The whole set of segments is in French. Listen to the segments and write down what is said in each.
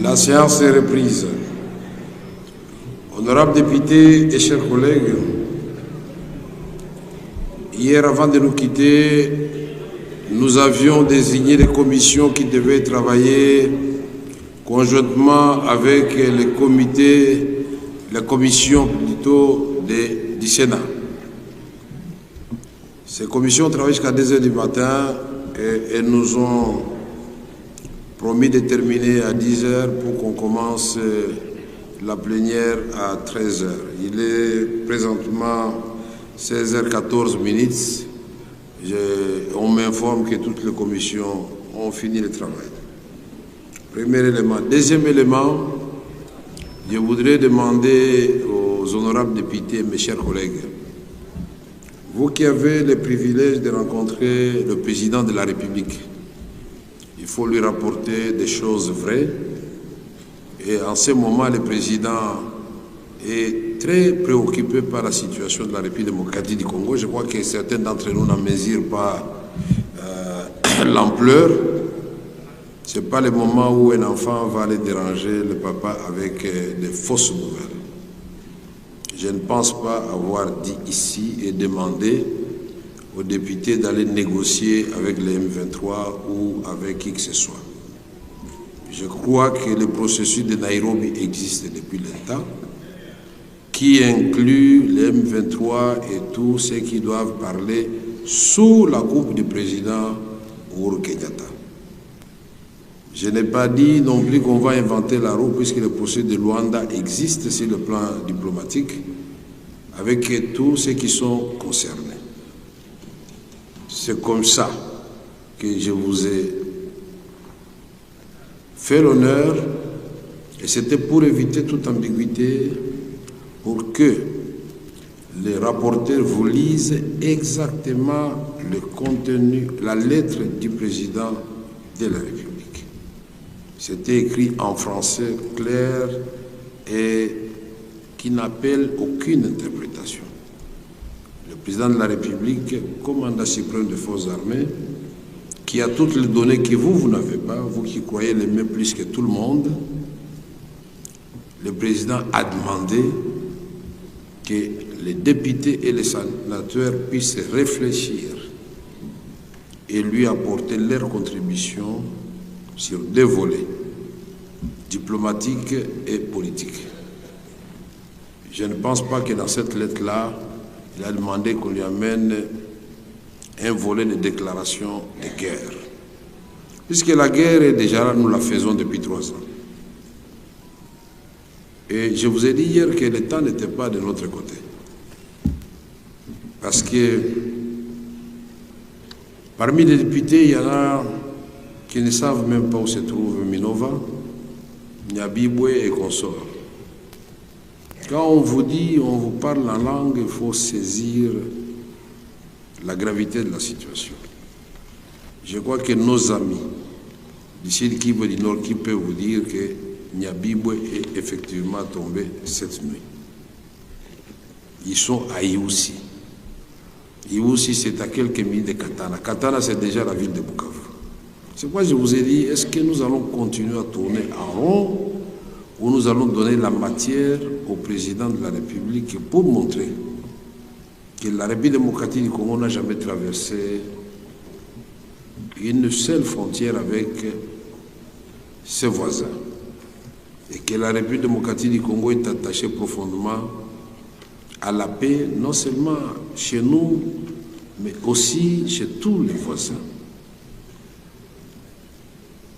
La séance est reprise. Honorables députés et chers collègues, hier avant de nous quitter, nous avions désigné les commissions qui devaient travailler conjointement avec les comités, la commission plutôt du Sénat. Ces commissions travaillent jusqu'à 2 h du matin et elles nous ont promis de terminer à 10 h pour qu'on commence la plénière à 13 h. Il est présentement 16 h 14 minutes. On m'informe que toutes les commissions ont fini le travail. Premier élément. Deuxième élément, je voudrais demander aux honorables députés, mes chers collègues, vous qui avez le privilège de rencontrer le président de la République, il faut lui rapporter des choses vraies. Et en ce moment, le président est très préoccupé par la situation de la République démocratique du Congo. Je crois que certains d'entre nous n'en mesurent pas l'ampleur. Ce n'est pas le moment où un enfant va aller déranger le papa avec des fausses nouvelles. Je ne pense pas avoir dit ici et demandé aux députés d'aller négocier avec les M23 ou avec qui que ce soit. Je crois que le processus de Nairobi existe depuis longtemps, qui inclut les M23 et tous ceux qui doivent parler sous la coupe du président Uhuru Kenyatta. Je n'ai pas dit non plus qu'on va inventer la roue, puisque le processus de Luanda existe sur le plan diplomatique, avec tous ceux qui sont concernés. C'est comme ça que je vous ai fait l'honneur, et c'était pour éviter toute ambiguïté, pour que les rapporteurs vous lisent exactement le contenu, la lettre du président de la République. C'était écrit en français clair et qui n'appelle aucune interprétation. Le président de la République, commandant suprême des forces armées, qui a toutes les données que vous n'avez pas, vous qui croyez l'aimer plus que tout le monde, le président a demandé que les députés et les sénateurs puissent réfléchir et lui apporter leur contribution sur 2 volets, diplomatiques et politiques. Je ne pense pas que dans cette lettre-là, il a demandé qu'on lui amène un volet de déclaration de guerre. Puisque la guerre est déjà là, nous la faisons depuis 3 ans. Et je vous ai dit hier que le temps n'était pas de notre côté. Parce que parmi les députés, il y en a qui ne savent même pas où se trouve Minova, Nyabibwe et consorts. Quand on vous dit, on vous parle en langue, il faut saisir la gravité de la situation. Je crois que nos amis d'ici le Kivu du Nord qui peuvent vous dire que Nyabibwe est effectivement tombé cette nuit. Ils sont à Iwusi. Iwusi, c'est à quelques minutes de Katana. Katana, c'est déjà la ville de Bukavu. C'est pourquoi je vous ai dit, est-ce que nous allons continuer à tourner en rond ou nous allons donner la matière au président de la République pour montrer que la République démocratique du Congo n'a jamais traversé une seule frontière avec ses voisins et que la République démocratique du Congo est attachée profondément à la paix, non seulement chez nous, mais aussi chez tous les voisins.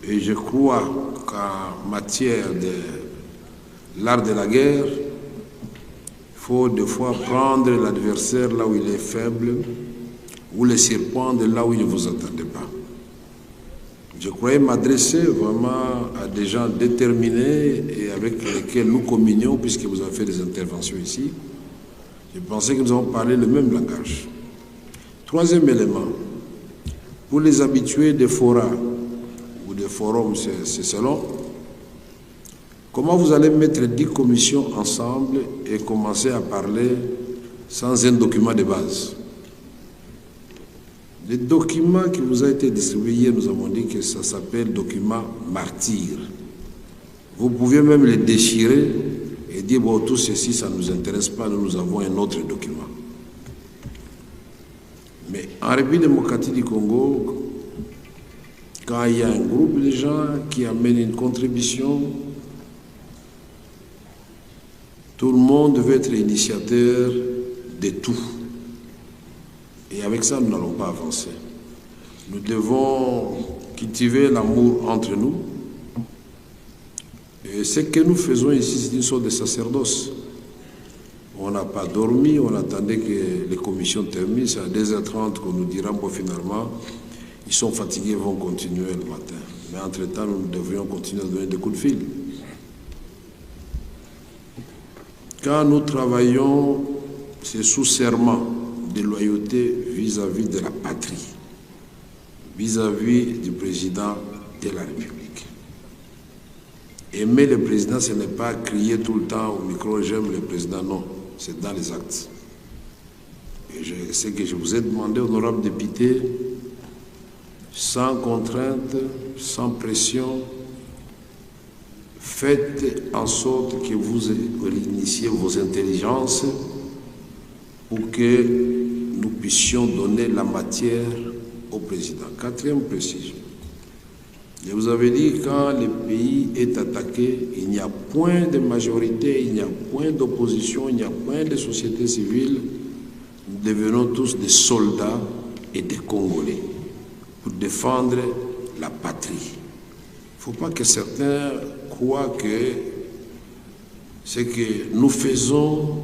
Et je crois qu'en matière de l'art de la guerre, il faut des fois prendre l'adversaire là où il est faible ou le surprendre là où il ne vous attendait pas. Je croyais m'adresser vraiment à des gens déterminés et avec lesquels nous communions, puisque vous avez fait des interventions ici. Je pensais que nous avons parlé le même langage. Troisième élément, pour les habitués des forats ou des forums, c'est selon, comment vous allez mettre 10 commissions ensemble et commencer à parler sans un document de base? Le document qui vous a été distribué hier, nous avons dit que ça s'appelle document martyr. Vous pouviez même les déchirer et dire, bon, tout ceci, ça ne nous intéresse pas, nous avons un autre document. Mais en République démocratique du Congo, quand il y a un groupe de gens qui amènent une contribution, tout le monde veut être initiateur de tout. Et avec ça, nous n'allons pas avancer. Nous devons cultiver l'amour entre nous. Et ce que nous faisons ici, c'est une sorte de sacerdoce. On n'a pas dormi, on attendait que les commissions terminent. C'est à 2h30 qu'on nous dira, bon, finalement, ils sont fatigués, ils vont continuer le matin. Mais entre-temps, nous devrions continuer à donner des coups de fil. Quand nous travaillons, c'est sous serment de loyauté vis-à-vis de la patrie, vis-à-vis du président de la République. Aimer le président, ce n'est pas crier tout le temps au micro, j'aime le président, non, c'est dans les actes. Et je sais que je vous ai demandé, honorable député, sans contrainte, sans pression, faites en sorte que vous initiez vos intelligences pour que nous puissions donner la matière au président. Quatrième précision. Je vous avais dit, quand le pays est attaqué, il n'y a point de majorité, il n'y a point d'opposition, il n'y a point de société civile. Nous devenons tous des soldats et des Congolais pour défendre la patrie. Il ne faut pas que certains croient que ce que nous faisons,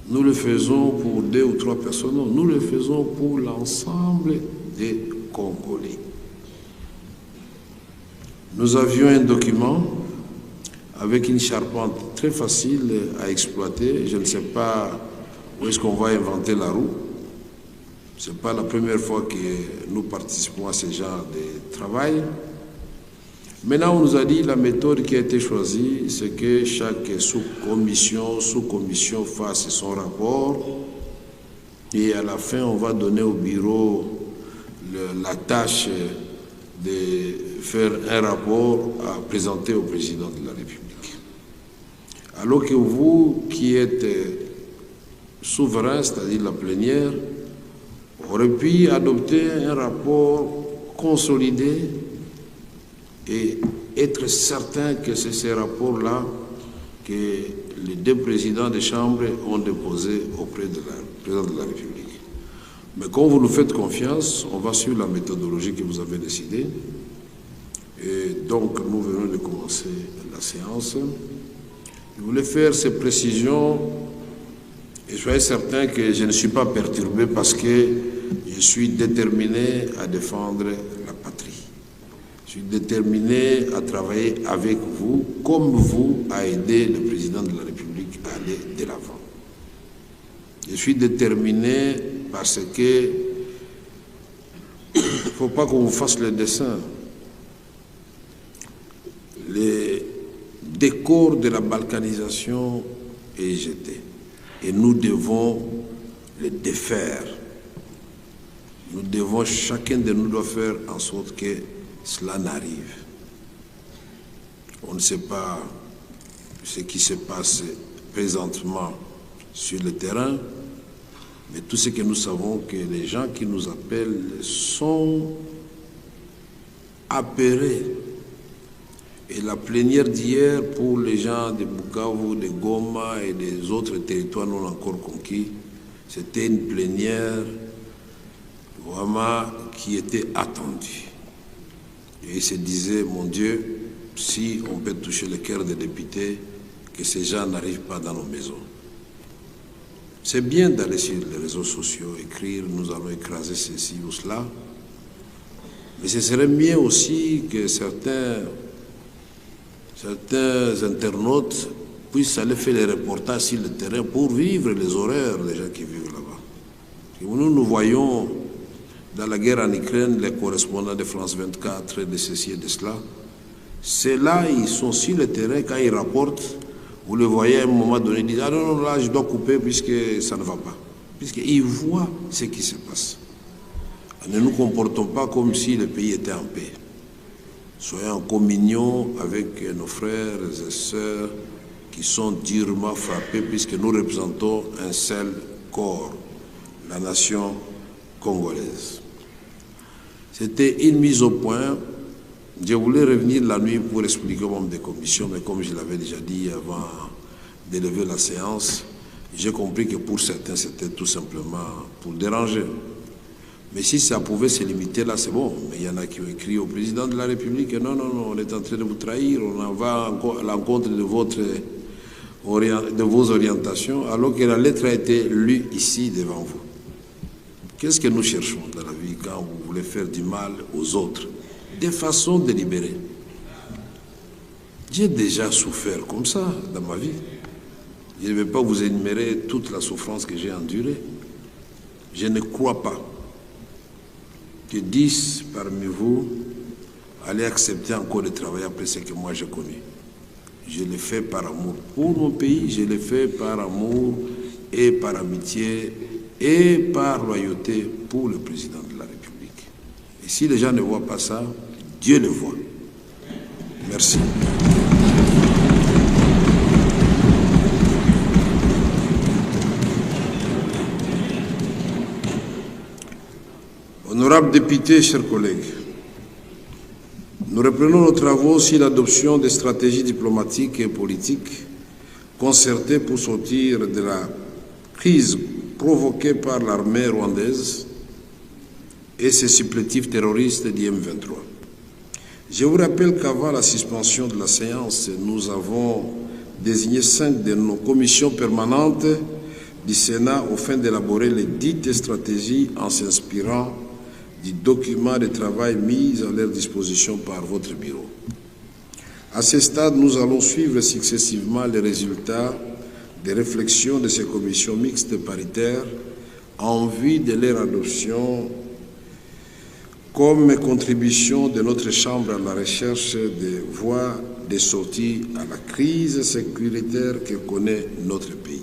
nous le faisons pour 2 ou 3 personnes. Non, nous le faisons pour l'ensemble des Congolais. Nous avions un document avec une charpente très facile à exploiter. Je ne sais pas où est-ce qu'on va inventer la roue. Ce n'est pas la première fois que nous participons à ce genre de travail. Maintenant, on nous a dit la méthode qui a été choisie, c'est que chaque sous-commission fasse son rapport et à la fin, on va donner au bureau la tâche de faire un rapport à présenter au président de la République. Alors que vous, qui êtes souverain, c'est-à-dire la plénière, aurez pu adopter un rapport consolidé et être certain que c'est ces rapports-là que les 2 présidents des chambres ont déposés auprès de la présidente de la République. Mais quand vous nous faites confiance, on va suivre la méthodologie que vous avez décidée. Et donc, nous venons de commencer la séance. Je voulais faire ces précisions et soyez certain que je ne suis pas perturbé parce que je suis déterminé à défendre la patrie. Je suis déterminé à travailler avec vous, comme vous, à aider le président de la République à aller de l'avant. Je suis déterminé parce que il ne faut pas qu'on vous fasse le dessin. Le décor de la balkanisation est jeté et nous devons le défaire. Nous devons, chacun de nous doit faire en sorte que cela n'arrive. On ne sait pas ce qui se passe présentement sur le terrain, mais tout ce que nous savons, que les gens qui nous appellent sont apeurés. Et la plénière d'hier pour les gens de Bukavu, de Goma et des autres territoires non encore conquis, c'était une plénière vraiment qui était attendue. Et ils se disaient, mon Dieu, si on peut toucher le cœur des députés, que ces gens n'arrivent pas dans nos maisons. C'est bien d'aller sur les réseaux sociaux, écrire, nous allons écraser ceci ou cela, mais ce serait mieux aussi que certains internautes puissent aller faire les reportages sur le terrain pour vivre les horreurs des gens qui vivent là-bas. Nous voyons dans la guerre en Ukraine les correspondants de France 24, de ceci et de cela. C'est là, ils sont sur le terrain, quand ils rapportent, vous le voyez à un moment donné, ils disent « Ah non, non, là, je dois couper puisque ça ne va pas. » Puisqu'ils voient ce qui se passe. Ne nous comportons pas comme si le pays était en paix. Soyons en communion avec nos frères et sœurs qui sont durement frappés puisque nous représentons un seul corps, la nation congolaise. C'était une mise au point. Je voulais revenir la nuit pour expliquer aux membres des commissions, mais comme je l'avais déjà dit avant d'élever la séance, j'ai compris que pour certains, c'était tout simplement pour déranger. Mais si ça pouvait se limiter là, c'est bon. Mais il y en a qui ont écrit au président de la République, non, non, non, on est en train de vous trahir, on en va à l'encontre de vos orientations, alors que la lettre a été lue ici devant vous. Qu'est-ce que nous cherchons dans la vie quand vous voulez faire du mal aux autres? De façon délibérée. J'ai déjà souffert comme ça dans ma vie. Je ne vais pas vous énumérer toute la souffrance que j'ai endurée. Je ne crois pas que 10 parmi vous allaient accepter encore de travailler après ce que moi j'ai connu. Je l'ai fait par amour pour mon pays, je l'ai fait par amour et par amitié et par loyauté pour le président de la République. Et si les gens ne voient pas ça, Dieu le voit. Merci. Honorables députés, chers collègues, nous reprenons nos travaux sur l'adoption des stratégies diplomatiques et politiques concertées pour sortir de la crise provoquée par l'armée rwandaise et ses supplétifs terroristes du M23. Je vous rappelle qu'avant la suspension de la séance, nous avons désigné 5 de nos commissions permanentes du Sénat au fin d'élaborer les dites stratégies en s'inspirant du document de travail mis à leur disposition par votre bureau. À ce stade, nous allons suivre successivement les résultats des réflexions de ces commissions mixtes paritaires en vue de leur adoption comme contribution de notre Chambre à la recherche des voies de sortie à la crise sécuritaire que connaît notre pays.